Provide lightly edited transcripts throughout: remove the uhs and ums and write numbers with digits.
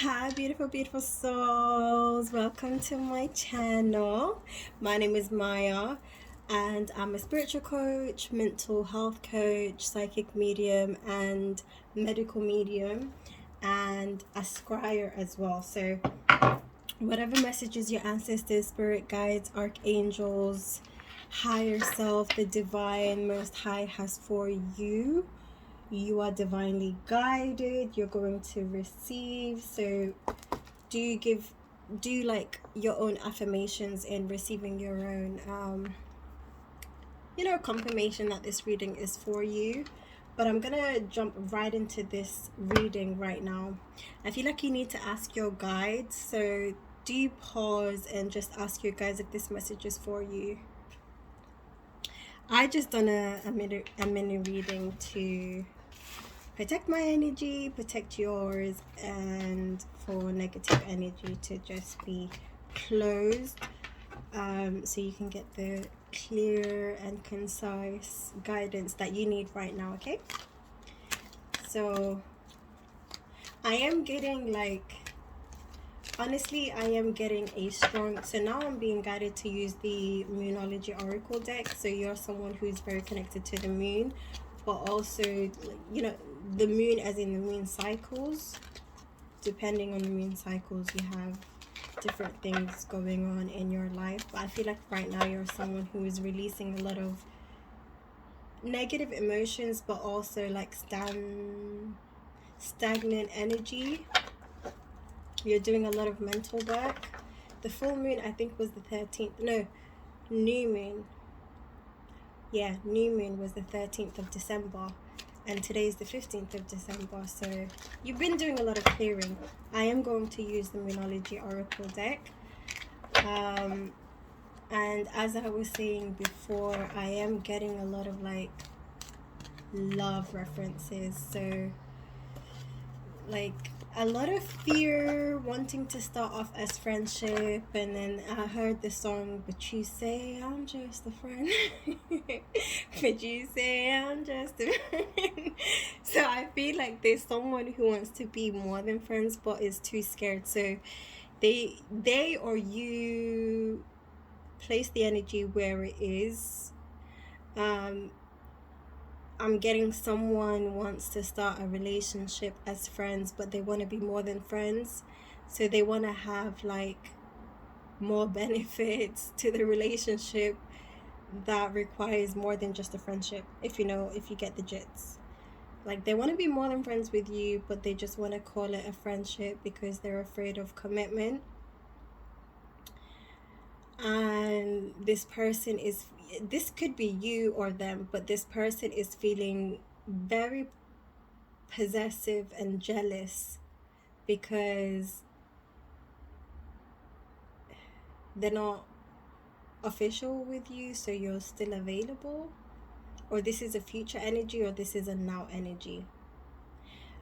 Hi, beautiful, beautiful souls. Welcome to my channel. My name is Maya, and I'm a spiritual coach, mental health coach, psychic medium, and medical medium, and a scryer as well. So, whatever messages your ancestors, spirit guides, archangels, higher self, the divine, most high has for you, you are divinely guided. You're going to receive. So do like your own affirmations in receiving your own confirmation that this reading is for you. But I'm gonna jump right into this reading right now. I feel like you need to ask your guides, so do pause and just ask your guides if this message is for you. I just done a mini reading to protect my energy, protect yours, and for negative energy to just be closed, so you can get the clear and concise guidance that you need right now. Okay, so I am getting honestly, I am getting a strong, so now I'm being guided to use the Moonology Oracle deck. So you're someone who's very connected to the moon, but also, the moon as in the moon cycles. Depending on the moon cycles, you have different things going on in your life. But I feel like right now you're someone who is releasing a lot of negative emotions, but also like stagnant energy. You're doing a lot of mental work. The full moon, I think, was the 13th. No, new moon. Yeah, new moon was the 13th of December. And today is the 15th of December. So you've been doing a lot of clearing. I am going to use the Moonology Oracle deck. And as I was saying before, I am getting a lot of like love references. So like a lot of fear, wanting to start off as friendship, and then I heard the song "But You Say I'm Just a Friend." But you say I'm just a friend. So I feel like there's someone who wants to be more than friends but is too scared. So they or you place the energy where it is. I'm getting someone wants to start a relationship as friends, but they want to be more than friends. So they want to have like more benefits to the relationship that requires more than just a friendship. If you get the jits. Like they want to be more than friends with you, but they just want to call it a friendship because they're afraid of commitment. And this could be you or them, but this person is feeling very possessive and jealous because they're not official with you, so you're still available, or this is a future energy, or this is a now energy.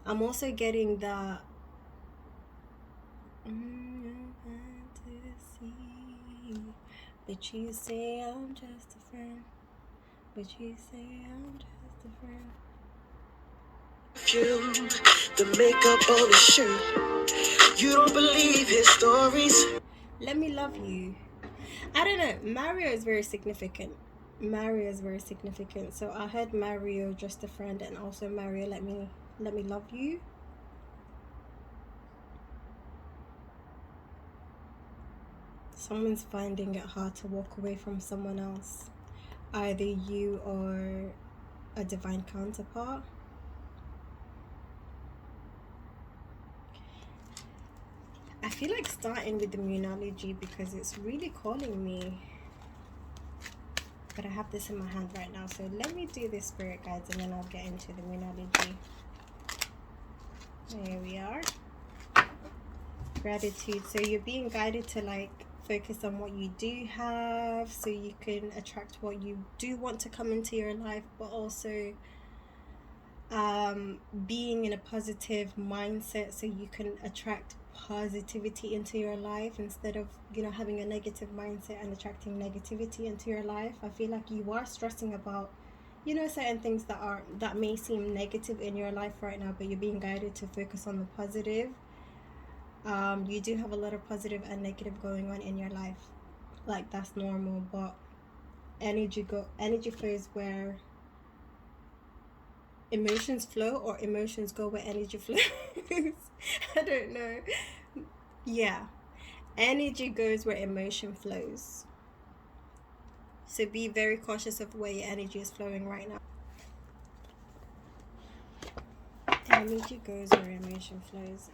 I'm also getting that but you say I'm just a friend, but you say I'm just a friend. The makeup on his shirt. You don't believe his stories. Let me love you. I don't know. Mario is very significant. Mario is very significant. So I heard Mario just a friend, and also Mario let me love you. Someone's finding it hard to walk away from someone else. Either you or a divine counterpart. I feel like starting with the Moonology because it's really calling me. But I have this in my hand right now, so let me do this, spirit guides, and then I'll get into the Moonology. There we are. Gratitude. So you're being guided to like focus on what you do have, so you can attract what you do want to come into your life, but also being in a positive mindset so you can attract positivity into your life instead of having a negative mindset and attracting negativity into your life. I feel like you are stressing about certain things that may seem negative in your life right now, but you're being guided to focus on the positive. You do have a lot of positive and negative going on in your life. Like, that's normal, but energy flows where emotions flow, or emotions go where energy flows. I don't know. Yeah. Energy goes where emotion flows. So be very cautious of where your energy is flowing right now. Energy goes where emotion flows.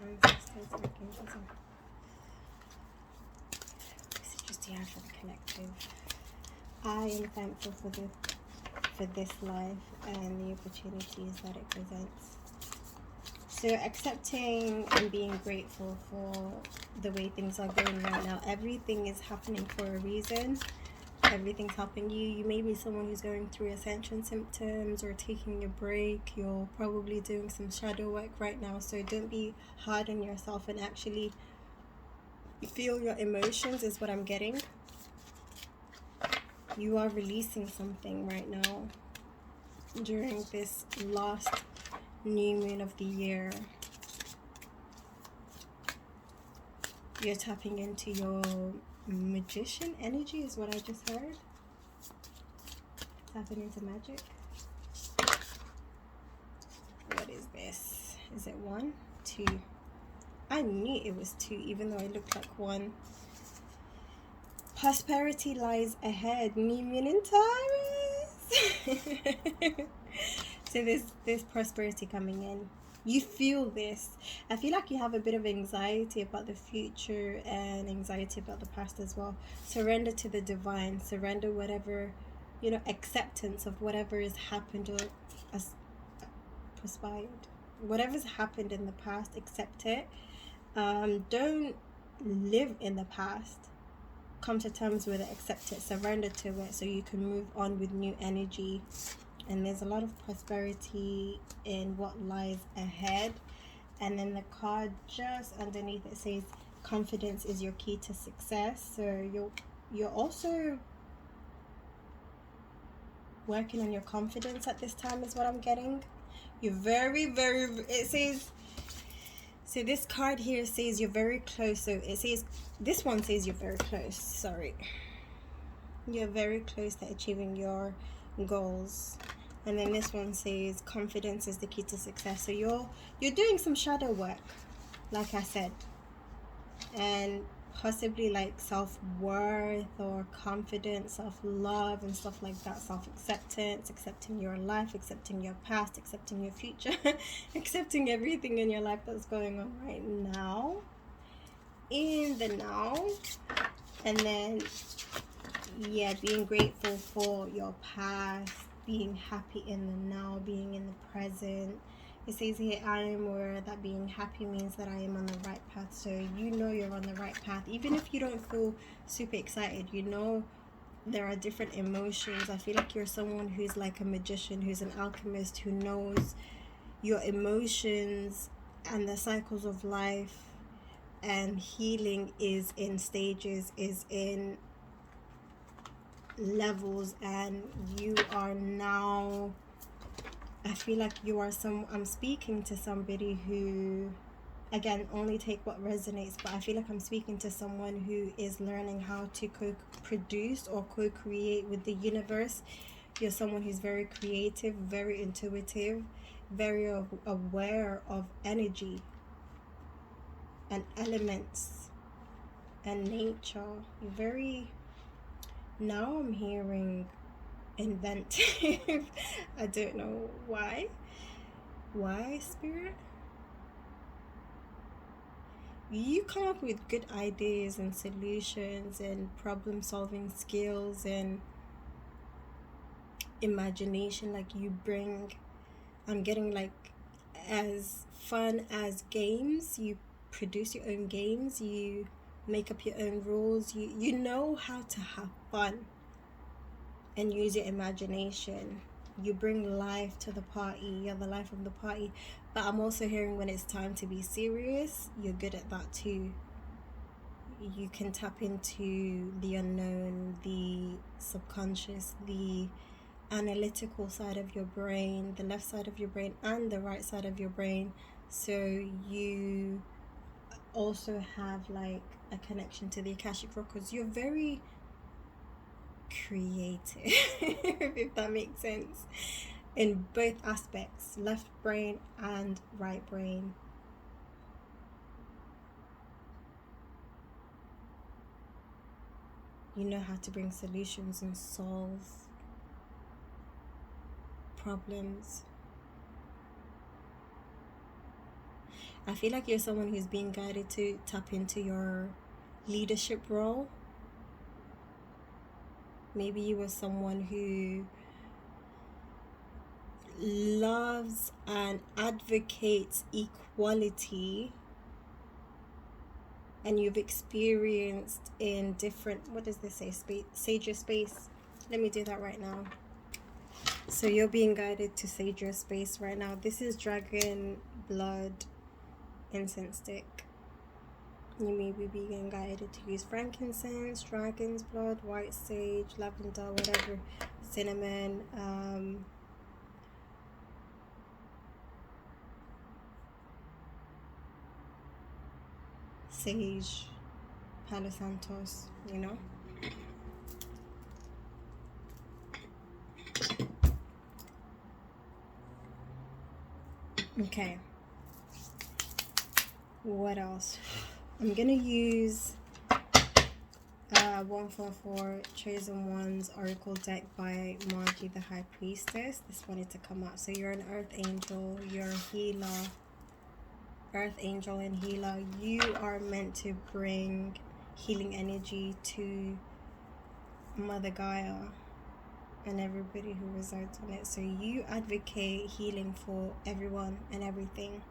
This is just here for the collective. I am thankful for this life and the opportunities that it presents. So accepting and being grateful for the way things are going right now. Everything is happening for a reason. Everything's helping you. You may be someone who's going through ascension symptoms or taking a break. You're probably doing some shadow work right now. So don't be hard on yourself and actually feel your emotions is what I'm getting. You are releasing something right now during this last new moon of the year. You're tapping into your magician energy is what I just heard. Tapping into magic. What is this? Is it 1, 2? I knew it was 2, even though it looked like 1. Prosperity lies ahead. New moon in Taurus. So there's prosperity coming in. You feel this. I feel like you have a bit of anxiety about the future and anxiety about the past as well. Surrender to the divine. Surrender whatever, acceptance of whatever has happened or has transpired. Whatever's happened in the past, accept it. Don't live in the past. Come to terms with it, accept it, surrender to it so you can move on with new energy. And there's a lot of prosperity in what lies ahead. And then the card just underneath it says confidence is your key to success. So you're also working on your confidence at this time is what I'm getting. You're very, very, it says, so this card here says you're very close. So it says, this one says you're very close, sorry. You're very close to achieving your goals. And then this one says confidence is the key to success. So you're doing some shadow work, like I said, and possibly like self-worth or confidence, self-love and stuff like that, self-acceptance, accepting your life, accepting your past, accepting your future, accepting everything in your life that's going on right now, in the now. And then being grateful for your past, being happy in the now, being in the present. It says here, I am aware that being happy means that I am on the right path. So you're on the right path. Even if you don't feel super excited, there are different emotions. I feel like you're someone who's like a magician, who's an alchemist, who knows your emotions and the cycles of life. And healing is in stages, is in levels, and you are now, I feel like I'm speaking to somebody who, again, only take what resonates, but I feel like I'm speaking to someone who is learning how to co-produce or co-create with the universe. You're someone who's very creative, very intuitive, very aware of energy and elements and nature. You're very, now I'm hearing inventive. I don't know why spirit. You come up with good ideas and solutions and problem solving skills and imagination. Like I'm getting like as fun as games. You produce your own games, you make up your own rules, you know how to have fun and use your imagination. You bring life to the party. You're the life of the party. But I'm also hearing when it's time to be serious, you're good at that too. You can tap into the unknown, the subconscious, the analytical side of your brain, the left side of your brain and the right side of your brain. So you also have like a connection to the Akashic records. You're very creative, if that makes sense, in both aspects, left brain and right brain. You know how to bring solutions and solve problems. I feel like you're someone who's being guided to tap into your leadership role. Maybe you were someone who loves and advocates equality, and you've experienced in different, what does this say, sage your space. Let me do that right now. So you're being guided to sage your space right now. This is dragon blood incense stick. You may be being guided to use frankincense, dragon's blood, white sage, lavender, whatever, cinnamon, sage, Palo Santos, you know. Okay. What else? I'm gonna use 144 Chosen Ones Oracle deck by Margie the High Priestess. This wanted to come out. So you're an earth angel, you're a healer, earth angel and healer. You are meant to bring healing energy to Mother Gaia and everybody who resides on it. So you advocate healing for everyone and everything,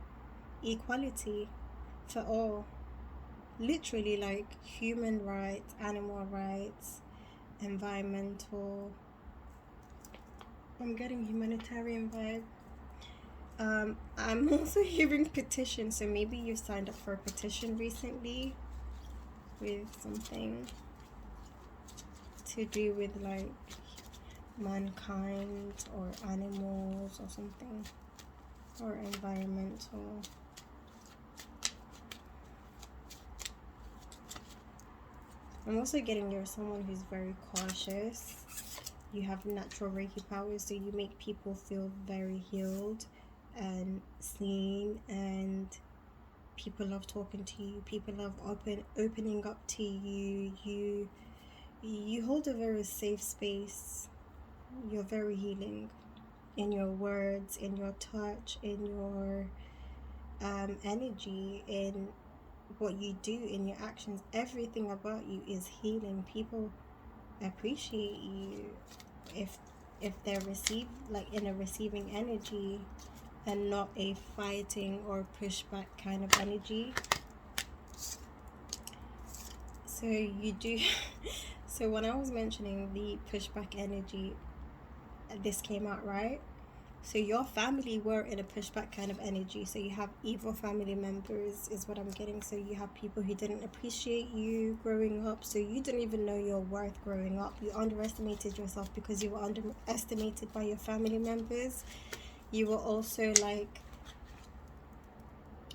equality for all, literally, like human rights, animal rights, environmental. I'm getting humanitarian vibe. I'm also hearing petition, so maybe you signed up for a petition recently with something to do with like mankind or animals or something, or environmental. I'm also getting you're someone who's very cautious. You have natural Reiki powers, so you make people feel very healed and seen, and people love talking to you. People love opening up to you. You hold a very safe space. You're very healing in your words, in your touch, in your energy, in what you do, in your actions. Everything about you is healing. People appreciate you if they're in a receiving energy and not a fighting or pushback kind of energy. So you do. So when I was mentioning the pushback energy, this came out, right? So your family were in a pushback kind of energy. So you have evil family members is what I'm getting. So you have people who didn't appreciate you growing up. So you didn't even know your worth growing up. You underestimated yourself because you were underestimated by your family members. You were also like,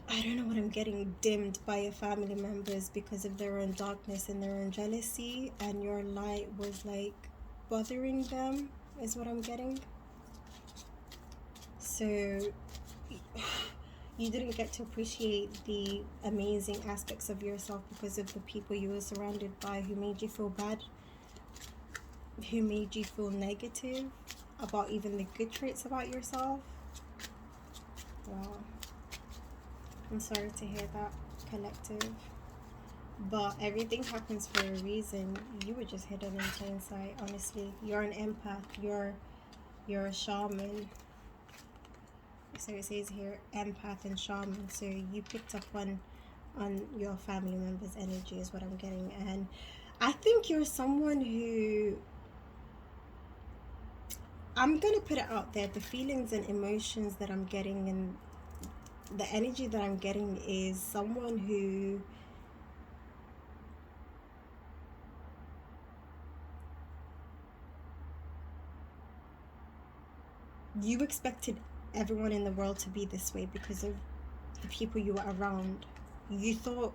I don't know what I'm getting, dimmed by your family members because of their own darkness and their own jealousy. And your light was like bothering them is what I'm getting. So you didn't get to appreciate the amazing aspects of yourself because of the people you were surrounded by who made you feel bad, who made you feel negative about even the good traits about yourself. Wow. I'm sorry to hear that, collective. But everything happens for a reason. You were just hidden in plain sight, honestly. You're an empath. You're a shaman. So it says here empath and shaman. So you picked up on your family members' energy is what I'm getting. And I think you're someone who, I'm gonna put it out there, the feelings and emotions that I'm getting and the energy that I'm getting is someone who you expected everyone in the world to be this way because of the people you were around. you thought,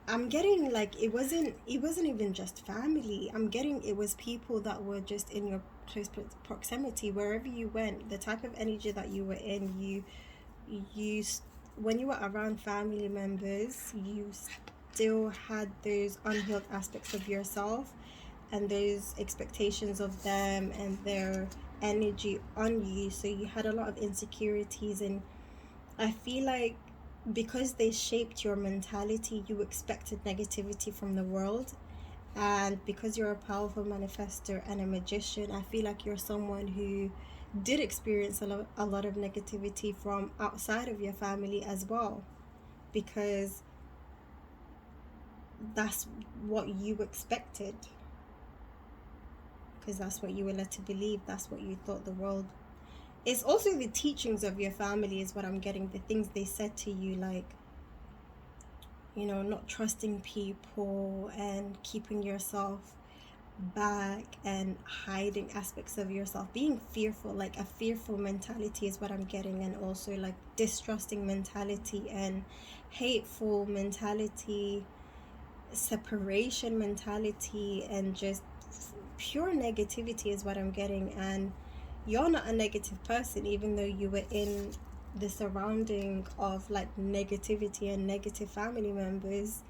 I'm getting like it wasn't even just family. I'm getting it was people that were just in your close proximity. Wherever you went, the type of energy that you were in, you when you were around family members, you still had those unhealed aspects of yourself and those expectations of them and their energy on you. So you had a lot of insecurities, and I feel like because they shaped your mentality, you expected negativity from the world. And because you're a powerful manifester and a magician, I feel like you're someone who did experience a lot of negativity from outside of your family as well, because that's what you expected, because that's what you were led to believe, that's what you thought the world. It's also the teachings of your family is what I'm getting, the things they said to you, like, you know, not trusting people and keeping yourself back and hiding aspects of yourself, being fearful, like a fearful mentality is what I'm getting, and also like distrusting mentality and hateful mentality, separation mentality, and just pure negativity is what I'm getting. And you're not a negative person, even though you were in the surrounding of like negativity and negative family members.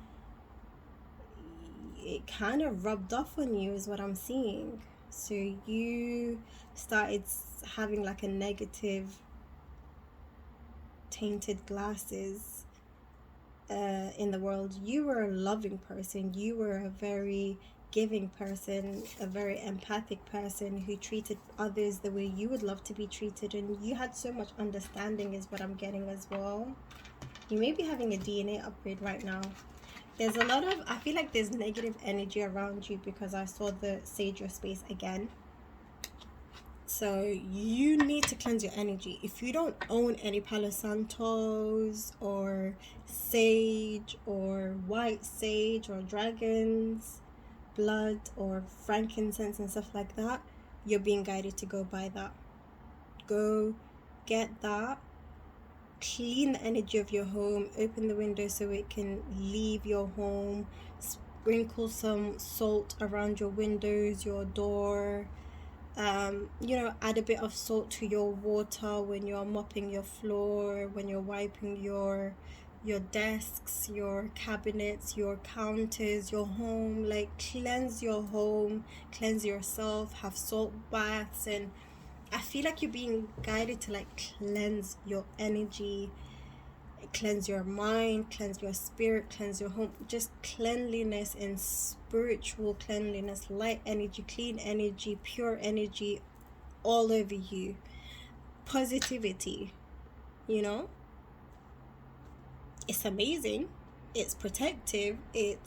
It kind of rubbed off on you is what I'm seeing. So you started having like a negative tainted glasses in the world. You were a loving person, you were a very giving person, a very empathic person who treated others the way you would love to be treated, and you had so much understanding is what I'm getting as well. You may be having a DNA upgrade right now. There's a lot of, I feel like there's negative energy around you because I saw the sage your space again. So you need to cleanse your energy. If you don't own any Palo Santos or sage or white sage or dragon's blood or frankincense and stuff like that, you're being guided to go buy that. Go get that. Clean the energy of your home, open the window so it can leave your home, sprinkle some salt around your windows, your door, you know, add a bit of salt to your water when you're mopping your floor, when you're wiping your desks, your cabinets, your counters, your home. Like, cleanse your home, cleanse yourself, have salt baths. And I feel like you're being guided to like cleanse your energy, cleanse your mind, cleanse your spirit, cleanse your home. Just cleanliness and spiritual cleanliness, light energy, clean energy, pure energy all over you. Positivity, you know? It's amazing. It's protective. It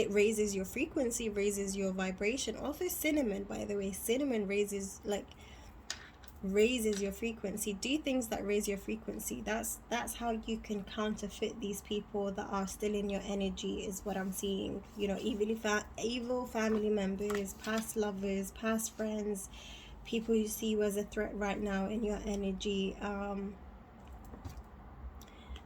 raises your frequency, raises your vibration. Also cinnamon, by the way. Cinnamon raises your frequency. Do things that raise your frequency. That's how you can counterfeit these people that are still in your energy, is what I'm seeing. You know, evil family members, past lovers, past friends, people you see you as a threat right now in your energy.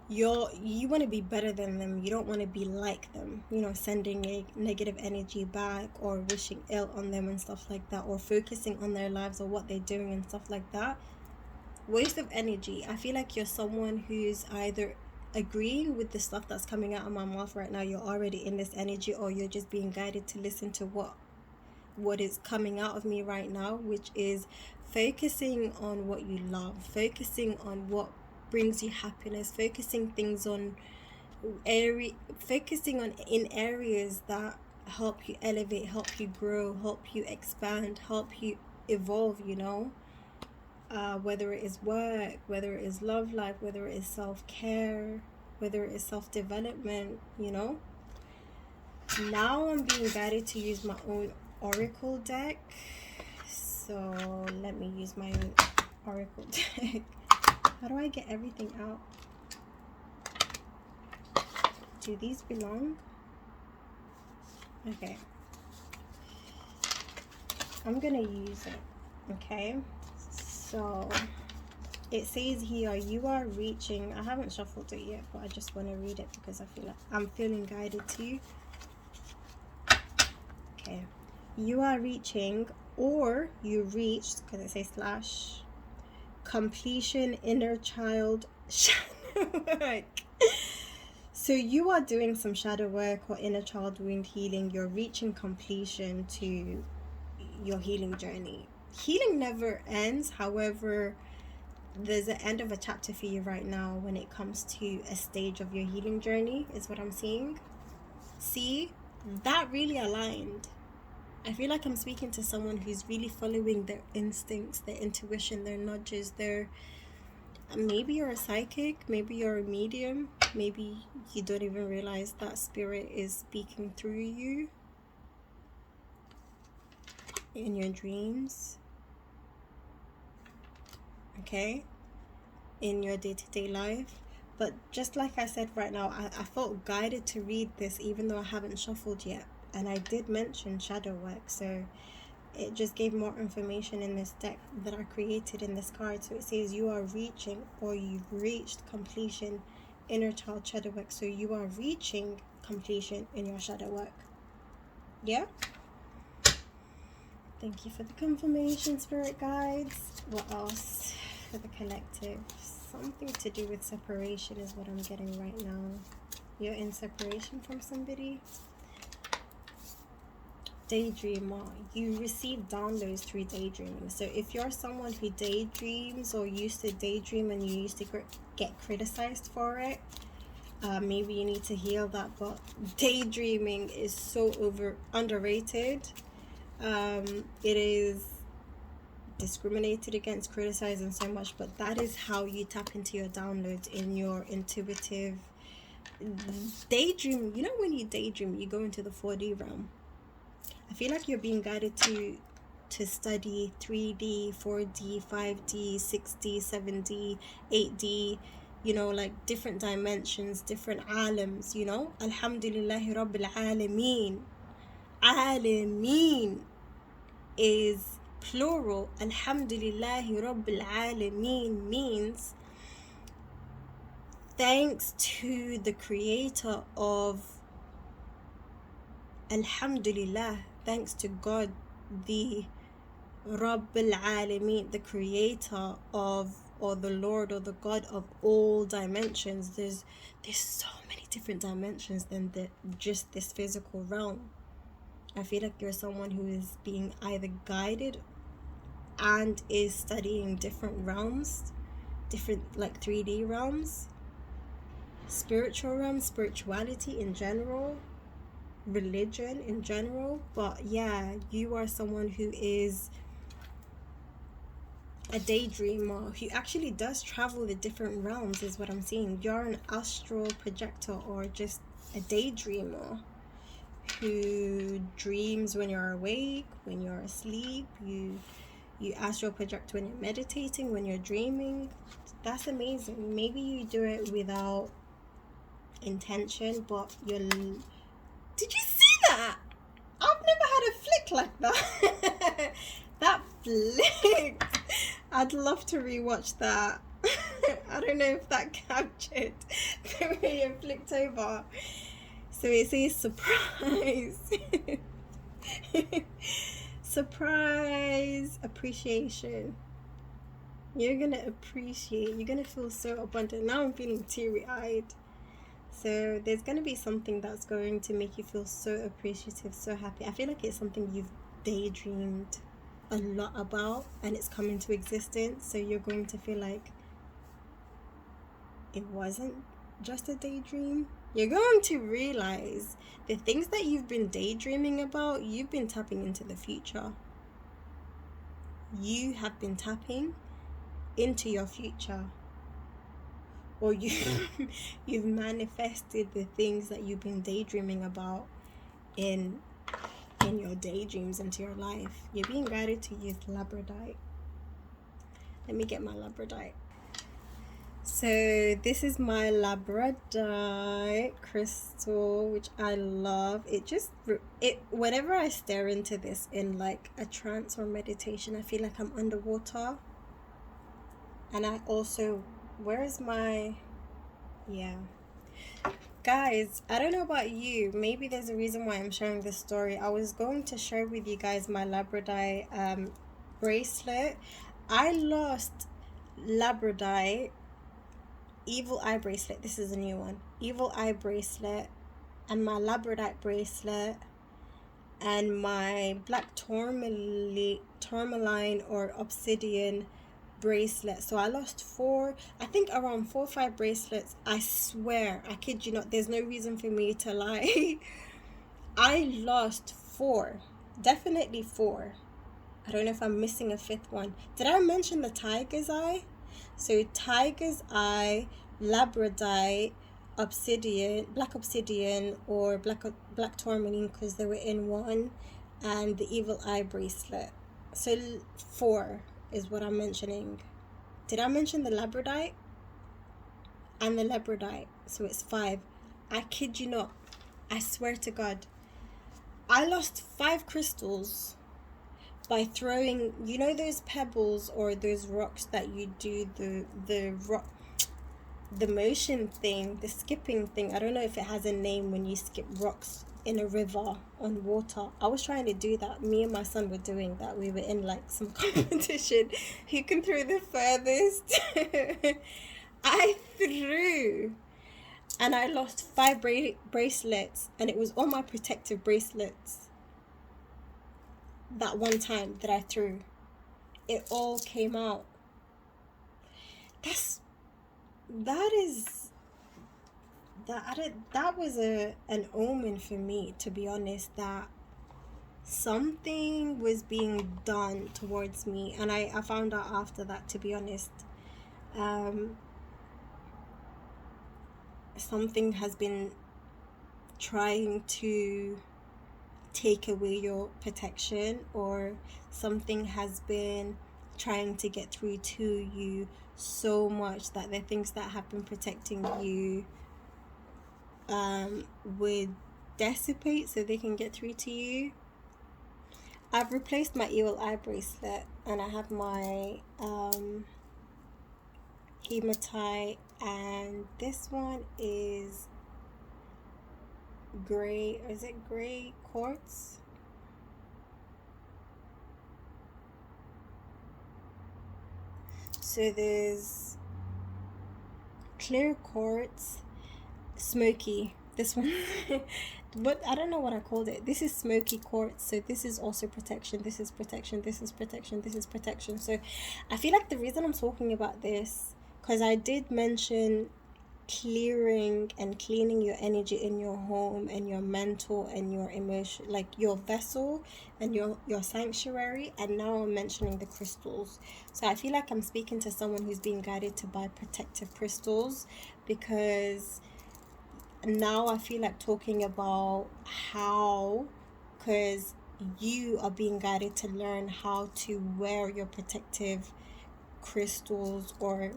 You want to be better than them. You don't want to be like them, you know, sending a negative energy back or wishing ill on them and stuff like that, or focusing on their lives or what they're doing and stuff like that. Waste of energy. I feel like you're someone who's either agreeing with the stuff that's coming out of my mouth right now, you're already in this energy, or you're just being guided to listen to what is coming out of me right now, which is focusing on what you love, focusing on what brings you happiness, focusing in areas that help you elevate, help you grow, help you expand, help you evolve, you know. Whether it is work, whether it is love life, whether it is self-care, whether it is self-development, you know. Now I'm being guided to use my own oracle deck, so let me use my own oracle deck. How do I get everything out? Do these belong? Okay. I'm gonna use it. Okay. So it says here, you are reaching, I haven't shuffled it yet, but I just want to read it because I feel like I'm feeling guided too. Okay, you are reaching, or you reached, because it says slash, completion inner child shadow work. So you are doing some shadow work or inner child wound healing. You're reaching completion to your healing journey. Healing never ends. However, there's an end of a chapter for you right now when it comes to a stage of your healing journey, is what I'm seeing. See, that really aligned. I feel like I'm speaking to someone who's really following their instincts, their intuition, their nudges, their... Maybe you're a psychic, maybe you're a medium, maybe you don't even realize that spirit is speaking through you in your dreams. Okay? In your day-to-day life. But just like I said right now, I felt guided to read this even though I haven't shuffled yet. And I did mention shadow work, so it just gave more information in this deck that I created in this card. So it says you are reaching, or you've reached completion inner child shadow work. So you are reaching completion in your shadow work. Yeah? Thank you for the confirmation, spirit guides. What else for the collective? Something to do with separation is what I'm getting right now. You're in separation from somebody. Daydreamer, you receive downloads through daydreaming. So if you're someone who daydreams or used to daydream and you used to get criticized for it, maybe you need to heal that. But daydreaming is so underrated. It is discriminated against, criticized, and so much, but that is how you tap into your downloads, in your intuitive daydream. You know, when you daydream, you go into the 4D realm. I feel like you're being guided to study 3D, 4D, 5D, 6D, 7D, 8D, you know, like different dimensions, different alams, you know. Alhamdulillahi Rabbil Alameen. Alameen is plural. Alhamdulillahi Rabbil Alameen means thanks to the creator of Alhamdulillah, thanks to God, the Rabbil Alameen, the creator of, or the Lord or the God of all dimensions. There's so many different dimensions than just this physical realm. I feel like you're someone who is being either guided and is studying different realms, different like 3D realms, spiritual realms, spirituality in general, religion in general. But yeah, you are someone who is a daydreamer who actually does travel the different realms, is what I'm seeing. You're an astral projector or just a daydreamer who dreams when you're awake, when you're asleep. You astral project when you're meditating, when you're dreaming. That's amazing. Maybe you do it without intention, but you're... Did you see that? I've never had a flick like that. That flick. I'd love to rewatch that. I don't know if that captured the way you flicked over. So it says surprise. Surprise appreciation. You're gonna appreciate, you're gonna feel so abundant. Now I'm feeling teary-eyed. So there's going to be something that's going to make you feel so appreciative, so happy. I feel like it's something you've daydreamed a lot about and it's come into existence. So you're going to feel like it wasn't just a daydream. You're going to realize the things that you've been daydreaming about, you've been tapping into the future. You have been tapping into your future. Or you've manifested the things that you've been daydreaming about in your daydreams into your life. You're being guided to use labradorite. Let me get my labradorite. So this is my labradorite crystal, which I love. Whenever I stare into this in like a trance or meditation, I feel like I'm underwater. And I also, where is my, yeah. Guys, I don't know about you. Maybe there's a reason why I'm sharing this story. I was going to share with you guys my Labradorite bracelet. I lost Labradorite evil eye bracelet. This is a new one. Evil eye bracelet and my Labradorite bracelet and my black tourmaline or obsidian bracelet. So I lost I think around 4 or 5 bracelets. I swear, I kid you not, there's no reason for me to lie. I lost 4, definitely 4. I don't know if I'm missing a 5th one. Did I mention the tiger's eye? So tiger's eye, labradorite, black obsidian or black tourmaline, because they were in one, and the evil eye bracelet. So 4 is what I'm mentioning. Did I mention the labradorite and the labradorite? So it's 5. I kid you not, I swear to God, I lost 5 crystals by throwing, you know, those pebbles or those rocks that you do the motion thing, the skipping thing. I don't know if it has a name when you skip rocks in a river on water. I was trying to do that. Me and my son were doing that. We were in like some competition. Who can throw the furthest? I threw and I lost 5 bracelets, and it was all my protective bracelets. That one time that I threw, it all came out. That was an omen for me, to be honest, that something was being done towards me. And I found out after that, to be honest, something has been trying to take away your protection, or something has been trying to get through to you so much that the things that have been protecting you would dissipate so they can get through to you. I've replaced my evil eye bracelet, and I have my hematite, and this one is gray, or is it gray quartz? So there's clear quartz, smoky, this one. But I don't know what I called it. This is smoky quartz. So this is also protection, this is protection, this is protection, this is protection. So I feel like the reason I'm talking about this, because I did mention clearing and cleaning your energy in your home and your mental and your emotion, like your vessel and your sanctuary. And now I'm mentioning the crystals. So I feel like I'm speaking to someone who's being guided to buy protective crystals, because now I feel like talking about how, because you are being guided to learn how to wear your protective crystals, or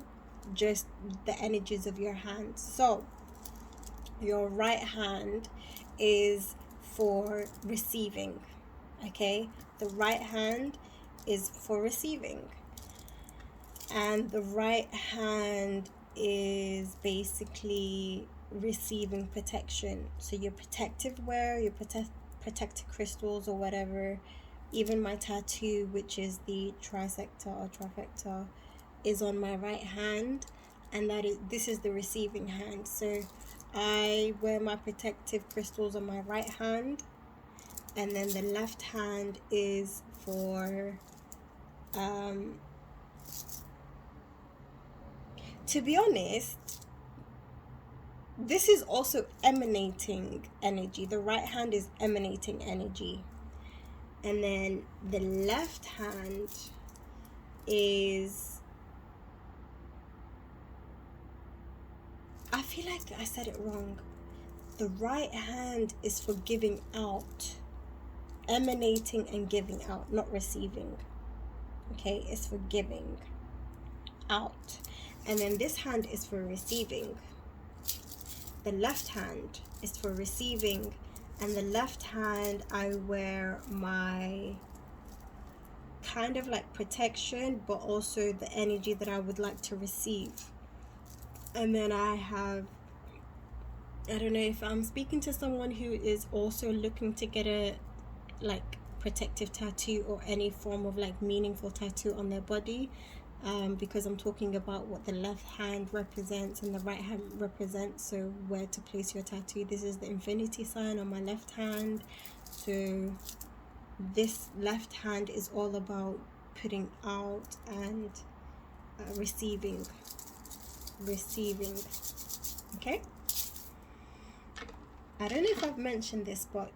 just the energies of your hands. So your right hand is for receiving, okay? The right hand is for receiving, and the right hand is basically receiving protection. So your protective wear, your protective crystals or whatever, even my tattoo, which is the trisector or trifecta, is on my right hand, and this is the receiving hand. So I wear my protective crystals on my right hand, and then the left hand is for to be honest, this is also emanating energy. The right hand is emanating energy, and then the left hand is, I feel like I said it wrong. The right hand is for giving out, emanating and giving out, not receiving. Okay, it's for giving out. And then this hand is for receiving. The left hand is for receiving, and the left hand I wear my kind of like protection, but also the energy that I would like to receive. And then I don't know if I'm speaking to someone who is also looking to get a like protective tattoo or any form of like meaningful tattoo on their body, because I'm talking about what the left hand represents and the right hand represents. So where to place your tattoo. This is the infinity sign on my left hand. So this left hand is all about putting out and receiving. Okay, I don't know if I've mentioned this, but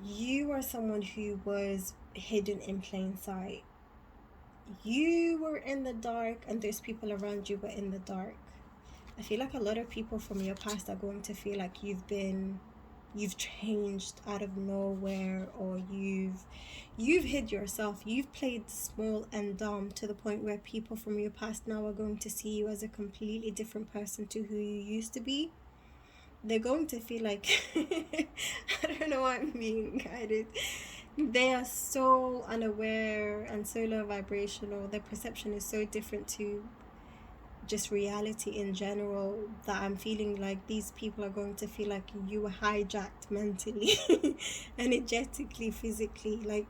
you are someone who was hidden in plain sight. You were in the dark and those people around you were in the dark. I feel like a lot of people from your past are going to feel like you've changed out of nowhere, or you've hid yourself. You've played small and dumb to the point where people from your past now are going to see you as a completely different person to who you used to be. They're going to feel like I don't know what I'm being guided. They are so unaware and so low vibrational. Their perception is so different to just reality in general, that I'm feeling like these people are going to feel like you were hijacked mentally, energetically, physically. Like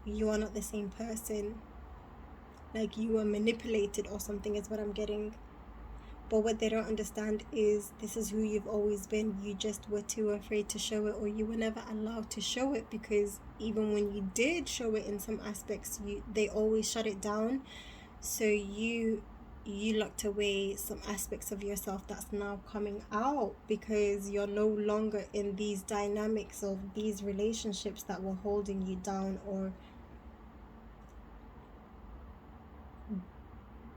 you are not the same person. Like you were manipulated or something is what I'm getting. But what they don't understand is this is who you've always been. You just were too afraid to show it, or you were never allowed to show it, because even when you did show it in some aspects, they always shut it down. So you locked away some aspects of yourself that's now coming out, because you're no longer in these dynamics of these relationships that were holding you down or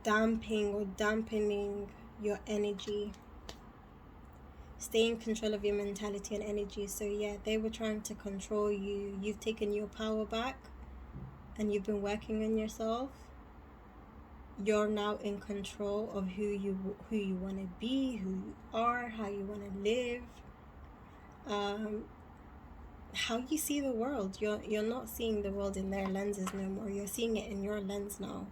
dampening your energy. Stay in control of your mentality and energy. So yeah, they were trying to control you. You've taken your power back and you've been working on yourself. You're now in control of who you want to be, who you are, how you want to live, how you see the world. You're not seeing the world in their lenses no more. You're seeing it in your lens now.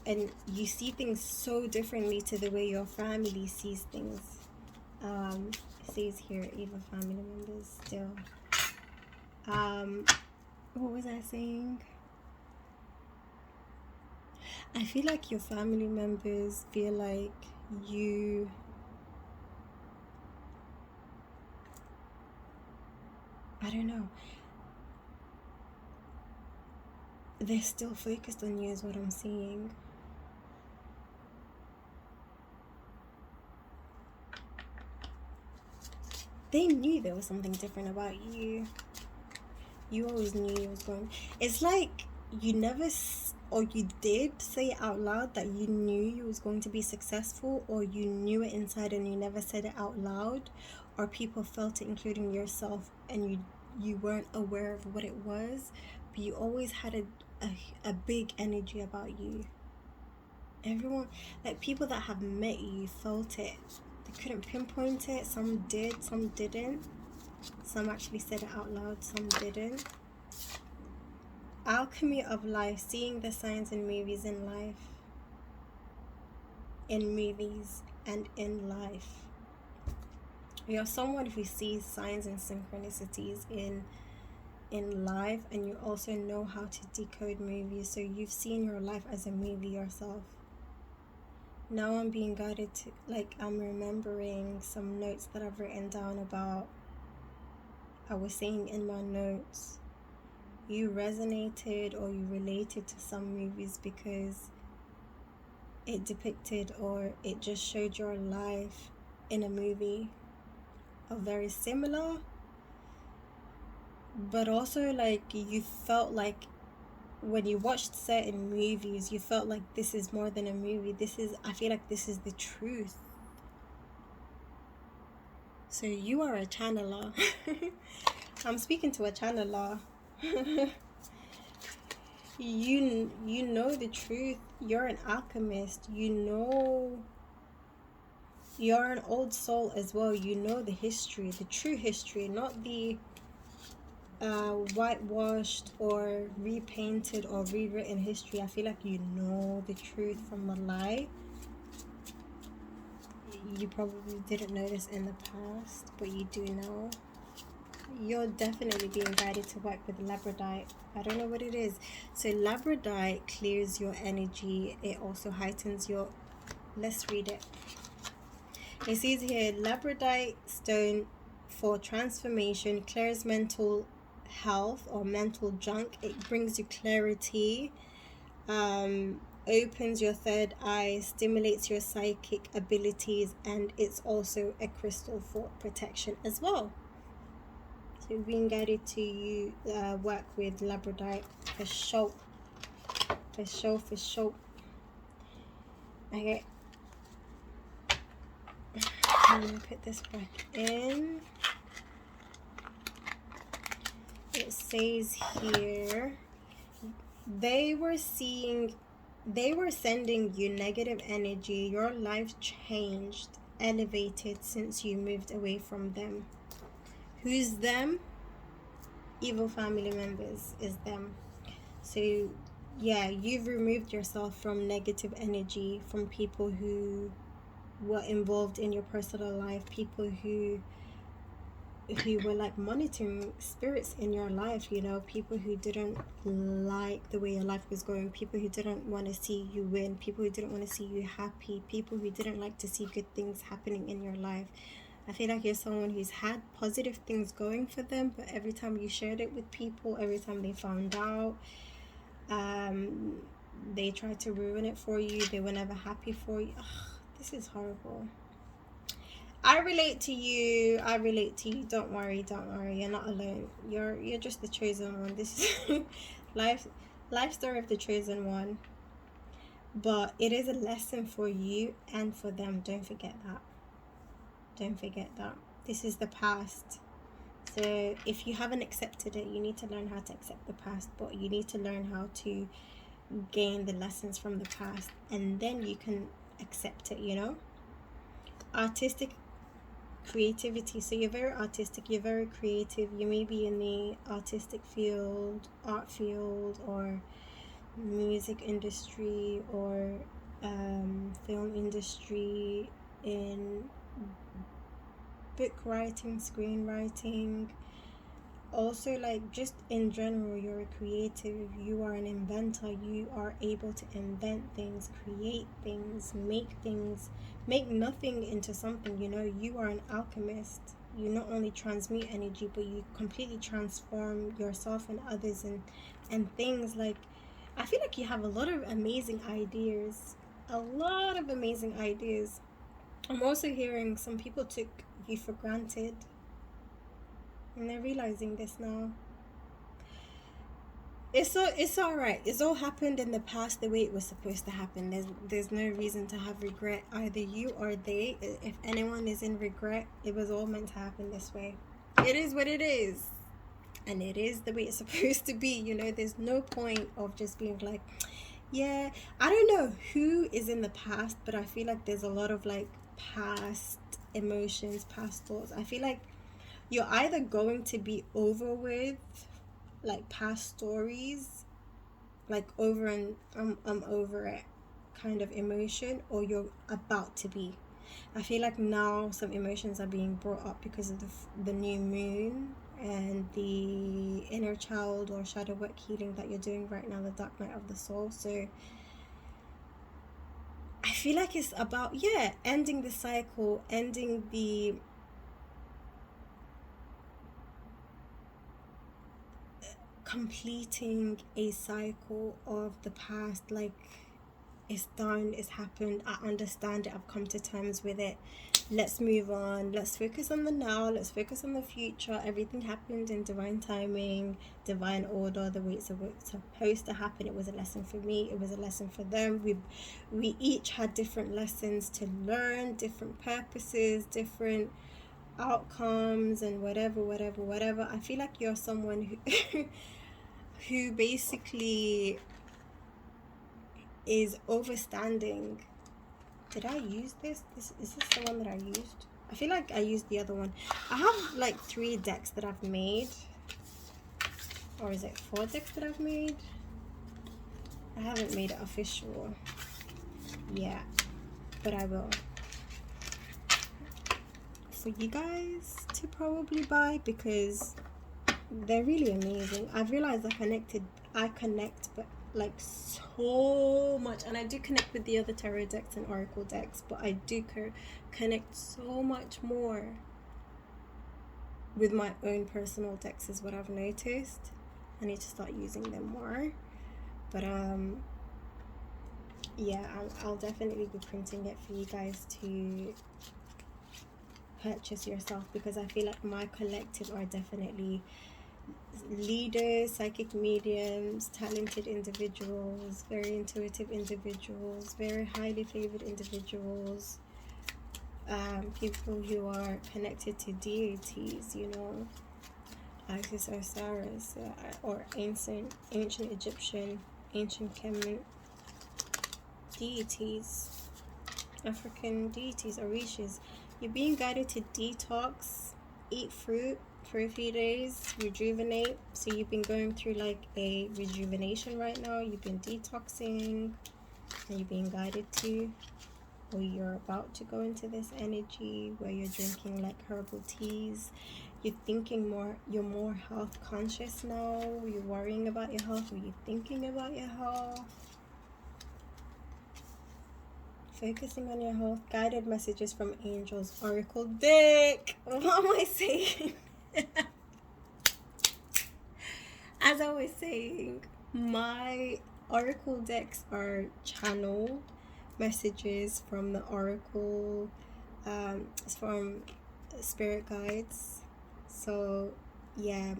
And you see things so differently to the way your family sees things. It says here, even family members still. What was I saying? I feel like your family members feel like you... I don't know. They're still focused on you is what I'm seeing. They knew there was something different about you. You always knew you was going... It's like you never... or you did say it out loud that you knew you was going to be successful, or you knew it inside and you never said it out loud, or people felt it, including yourself, and you weren't aware of what it was, but you always had a big energy about you. Everyone, like people that have met you, felt it. They couldn't pinpoint it. Some did, some didn't. Some actually said it out loud, some didn't. Alchemy of life, seeing the signs in movies in life. In movies and in life. You're someone who sees signs and synchronicities in life, and you also know how to decode movies. So you've seen your life as a movie yourself. Now I'm being guided to, like, I'm remembering some notes that I've written down about, I was saying in my notes, you resonated or you related to some movies because it depicted or it just showed your life in a movie, or very similar, but also like you felt like when you watched certain movies, you felt like this is more than a movie. I feel like this is the truth. So you are a channeler. I'm speaking to a channeler. You know the truth. You're an alchemist. You know, you're an old soul as well. You know the history, the true history, not the whitewashed or repainted or rewritten history. I feel like you know the truth from a lie. You probably didn't notice in the past, but you do know. You're definitely being guided to work with labradorite. I don't know what it is. So labradorite clears your energy. It also heightens your... Let's read it. It says here, labradorite stone for transformation, clears mental health or mental junk. It brings you clarity, opens your third eye, stimulates your psychic abilities, and it's also a crystal for protection as well. So being guided to work with labradorite for sure. Okay, I'm gonna put this back in. It says here, they were sending you negative energy. Your life changed, elevated since you moved away from them. Who's them? Evil family members is them. So yeah, you've removed yourself from negative energy, from people who were involved in your personal life, people who were like monitoring spirits in your life, you know, people who didn't like the way your life was going, people who didn't want to see you win, people who didn't want to see you happy, people who didn't like to see good things happening in your life. I feel like you're someone who's had positive things going for them, but every time you shared it with people, every time they found out, they tried to ruin it for you. They were never happy for you. Ugh, this is horrible. I relate to you. Don't worry. You're not alone. You're just the chosen one. This is life story of the chosen one. But it is a lesson for you and for them. Don't forget that. This is the past. So if you haven't accepted it, you need to learn how to accept the past, but you need to learn how to gain the lessons from the past, and then you can accept it, you know. Artistic creativity. So you're very artistic, you're very creative. You may be in the artistic field, art field, or music industry, or film industry, in book writing, screenwriting. Also, like, just in general, you're a creative, you are an inventor, you are able to invent things, create things, make nothing into something, you know. You are an alchemist. You not only transmute energy, but you completely transform yourself and others, and things. Like, I feel like you have a lot of amazing ideas. I'm also hearing some people took you for granted, and they're realizing this now. It's all right. It's all happened in the past the way it was supposed to happen. There's no reason to have regret, either you or they. If anyone is in regret, it was all meant to happen this way. It is what it is, and it is the way it's supposed to be, you know. There's no point of just being like, yeah, I don't know who is in the past, but I feel like there's a lot of like past emotions, past thoughts. I feel like you're either going to be over with like past stories, like over and I'm over it kind of emotion, or you're about to be. I feel like now some emotions are being brought up because of the new moon and the inner child or shadow work healing that you're doing right now, the dark night of the soul. So I feel like it's about, yeah, ending the cycle, ending the completing a cycle of the past. Like, it's done, it's happened, I understand it, I've come to terms with it. Let's move on. Let's focus on the now. Let's focus on the future. Everything happened in divine timing, divine order, the way it's supposed to happen. It was a lesson for me. It was a lesson for them. We each had different lessons to learn, different purposes, different outcomes, and whatever. I feel like you're someone who who basically is overstanding. Did I use this? Is this the one that I used? I feel like I used the other one. I have like 3 decks that I've made. or is it 4 decks that I've made? I haven't made it official yet, but I will, for you guys to probably buy, because they're really amazing. I've realized I connect but like so much, and I do connect with the other tarot decks and oracle decks, but I do connect so much more with my own personal decks, is what I've noticed. I need to start using them more, but yeah, I'll definitely be printing it for you guys to purchase yourself, because I feel like my collective are definitely leaders, psychic mediums, talented individuals, very intuitive individuals, very highly favored individuals, people who are connected to deities, you know, Isis, Osiris, or ancient Egyptian, ancient Kemet deities, African deities, orishas. You're being guided to detox, eat fruit for a few days, rejuvenate. So you've been going through like a rejuvenation right now. You've been detoxing, and you're being guided to, or you're about to go into this energy where you're drinking like herbal teas. You're thinking more, you're more health conscious now. You're worrying about your health, or you're thinking about your health. Focusing on your health. Guided messages from angels. Oracle deck. What am I saying? As I was saying, my oracle decks are channeled messages from the oracle, from spirit guides. So yeah,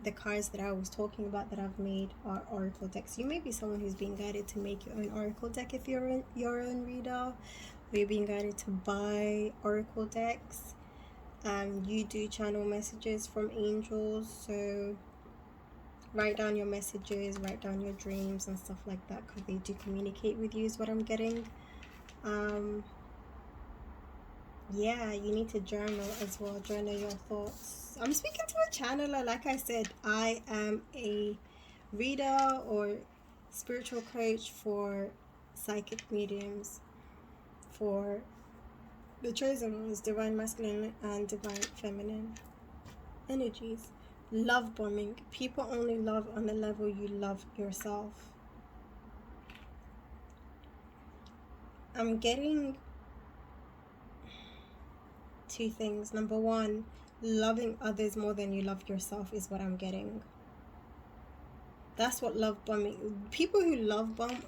the cards that I was talking about that I've made are oracle decks. You may be someone who's being guided to make your own oracle deck if you're your own reader, or you're being guided to buy oracle decks. You do channel messages from angels, so write down your messages, write down your dreams and stuff like that, because they do communicate with you, is what I'm getting. Yeah, you need to journal as well. Journal your thoughts. I'm speaking to a channeler. Like I said, I am a reader or spiritual coach for psychic mediums, for the chosen ones, divine masculine and divine feminine energies. Love bombing. People only love on the level you love yourself. I'm getting 2 things. Number 1, loving others more than you love yourself is what I'm getting. That's what love bombing. People who love bomb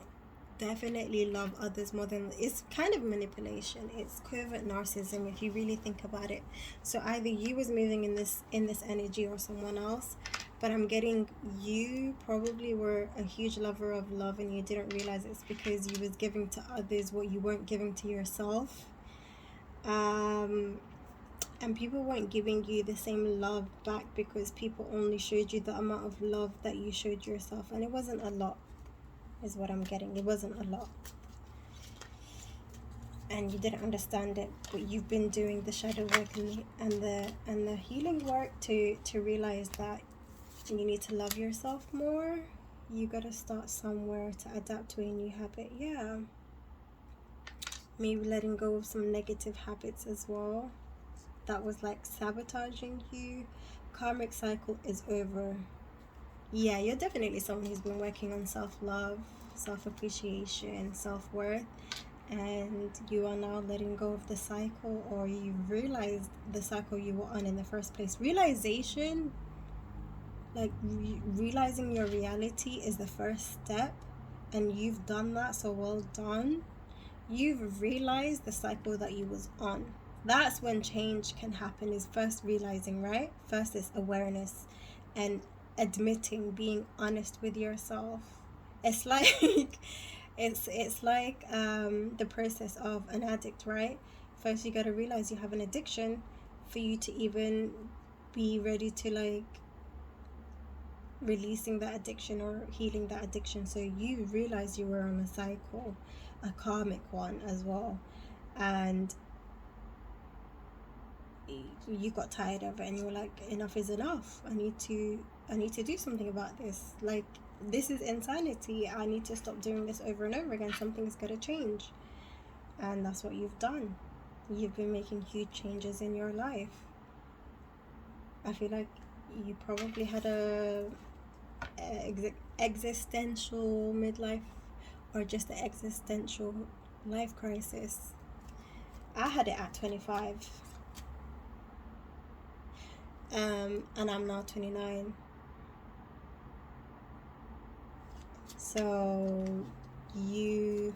definitely love others more than. It's kind of manipulation. It's covert narcissism if you really think about it. So either you was moving in this energy, or someone else. But I'm getting you probably were a huge lover of love, and you didn't realize it's because you was giving to others what you weren't giving to yourself. And people weren't giving you the same love back, because people only showed you the amount of love that you showed yourself, and it wasn't a lot, is what I'm getting. It wasn't a lot, and you didn't understand it, but you've been doing the shadow work and the healing work to realize that you need to love yourself more. You gotta start somewhere to adapt to a new habit. Yeah, maybe letting go of some negative habits as well that was like sabotaging you. Karmic cycle is over. Yeah, you're definitely someone who's been working on self-love, self-appreciation, self-worth, and you are now letting go of the cycle, or you realized the cycle you were on in the first place. Realization, like realizing your reality, is the first step, and you've done that, so well done. You've realized the cycle that you was on. That's when change can happen, is first realizing, right? First is awareness and admitting, being honest with yourself. It's like it's like the process of an addict, right? First you got to realize you have an addiction for you to even be ready to like releasing that addiction or healing that addiction. So you realize you were on a cycle, a karmic one as well, and you got tired of it and you were like, enough is enough. I need to do something about this. Like, this is insanity. I need to stop doing this over and over again. Something's got to change. And that's what you've done. You've been making huge changes in your life. I feel like you probably had a existential midlife, or just an existential life crisis. I had it at 25. And I'm now 29. So you're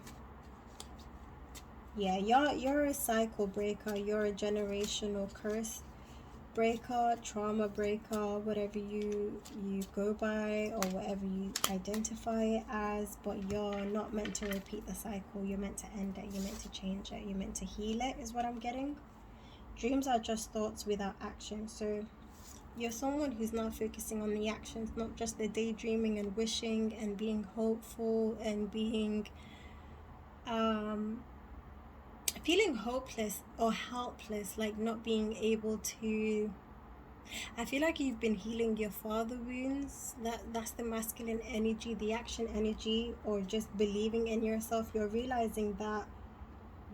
a cycle breaker. You're a generational curse breaker, trauma breaker, whatever you go by or whatever you identify it as. But you're not meant to repeat the cycle. You're meant to end it. You're meant to change it. You're meant to heal it, is what I'm getting. Dreams are just thoughts without action. So you're someone who's now focusing on the actions, not just the daydreaming and wishing and being hopeful and being feeling hopeless or helpless, like not being able to. I feel like you've been healing your father wounds. That's the masculine energy, the action energy, or just believing in yourself. You're realizing that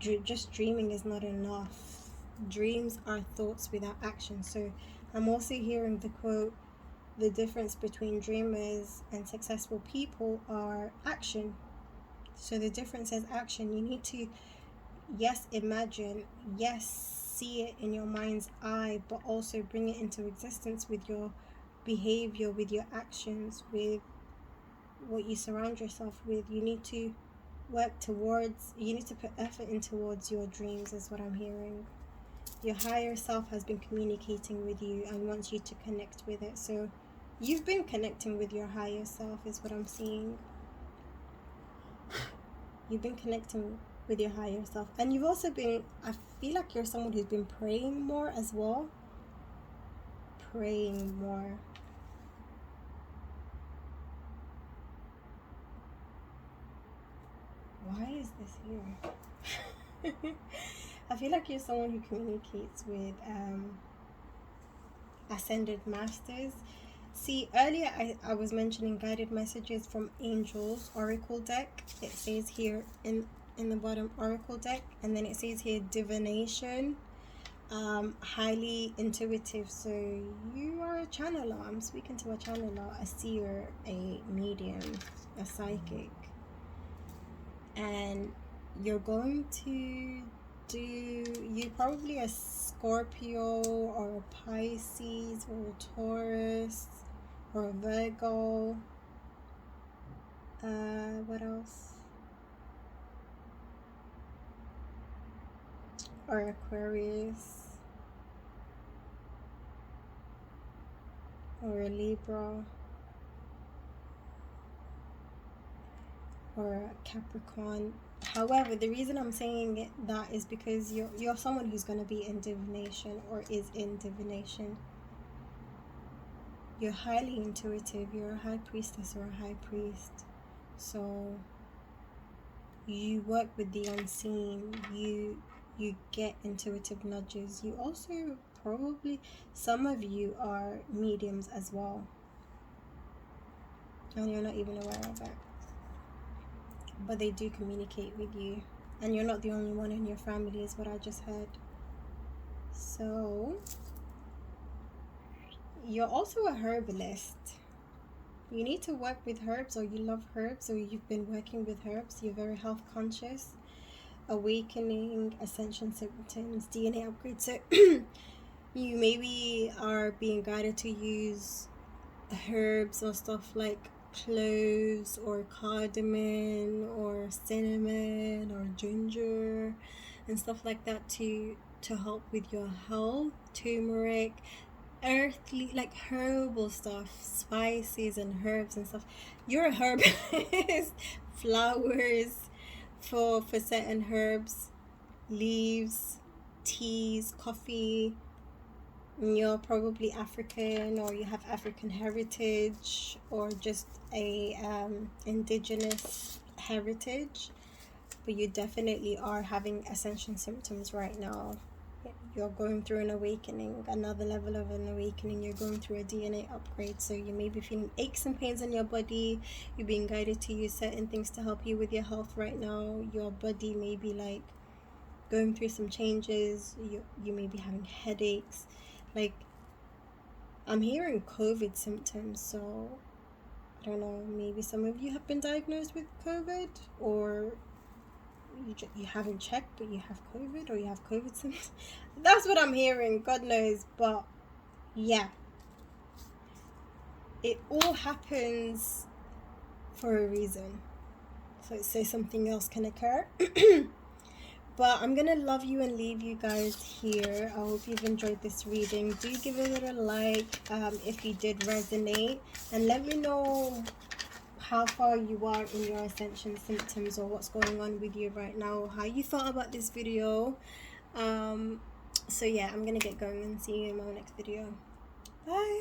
just dreaming is not enough. Dreams are thoughts without action. So I'm also hearing the quote, the difference between dreamers and successful people are action. So the difference is action. You need to, yes, imagine, yes, see it in your mind's eye, but also bring it into existence with your behavior, with your actions, with what you surround yourself with. You need to work towards, you need to put effort in towards your dreams, is what I'm hearing. Your higher self has been communicating with you and wants you to connect with it. So you've been connecting with your higher self, is what I'm seeing. You've been connecting with your higher self. And you've also been, I feel like you're someone who's been praying more as well. Praying more. Why is this here? I feel like you're someone who communicates with ascended masters. See, earlier I was mentioning guided messages from angels, oracle deck. It says here in the bottom, oracle deck, and then it says here divination, highly intuitive. So you are a channeler. I'm speaking to a channeler, a seer, a medium, a psychic, and you're going to you probably a Scorpio or a Pisces or a Taurus or a Virgo. What else? Or Aquarius or a Libra or a Capricorn. However, the reason I'm saying that is because you're someone who's going to be in divination or is in divination. You're highly intuitive. You're a high priestess or a high priest. So you work with the unseen. You get intuitive nudges. You also probably, some of you are mediums as well, and you're not even aware of it. But they do communicate with you, and you're not the only one in your family, is what I just heard. So you're also a herbalist. You need to work with herbs, or you love herbs, or you've been working with herbs. You're very health conscious. Awakening, ascension symptoms, DNA upgrade. So you maybe are being guided to use herbs or stuff like cloves or cardamom or cinnamon or ginger and stuff like that to help with your health. Turmeric, earthly, like herbal stuff, spices and herbs and stuff. You're a herbalist. Flowers for certain herbs, leaves, teas, coffee. You're probably African, or you have African heritage, or just a indigenous heritage, but you definitely are having ascension symptoms right now. you're going through an awakening, another level of an awakening. You're going through a DNA upgrade, so you may be feeling aches and pains in your body. You're being guided to use certain things to help you with your health right now. Your body may be like going through some changes. You may be having headaches. Like, I'm hearing COVID symptoms, so I don't know, maybe some of you have been diagnosed with COVID, or you haven't checked but you have COVID, or you have COVID symptoms. That's what I'm hearing, God knows. But yeah, it all happens for a reason, so something else can occur. But I'm gonna love you and leave you guys here. I hope you've enjoyed this reading. Do give it a like if you did resonate, and let me know how far you are in your ascension symptoms, or what's going on with you right now, how you felt about this video. So yeah, I'm gonna get going and see you in my next video. Bye.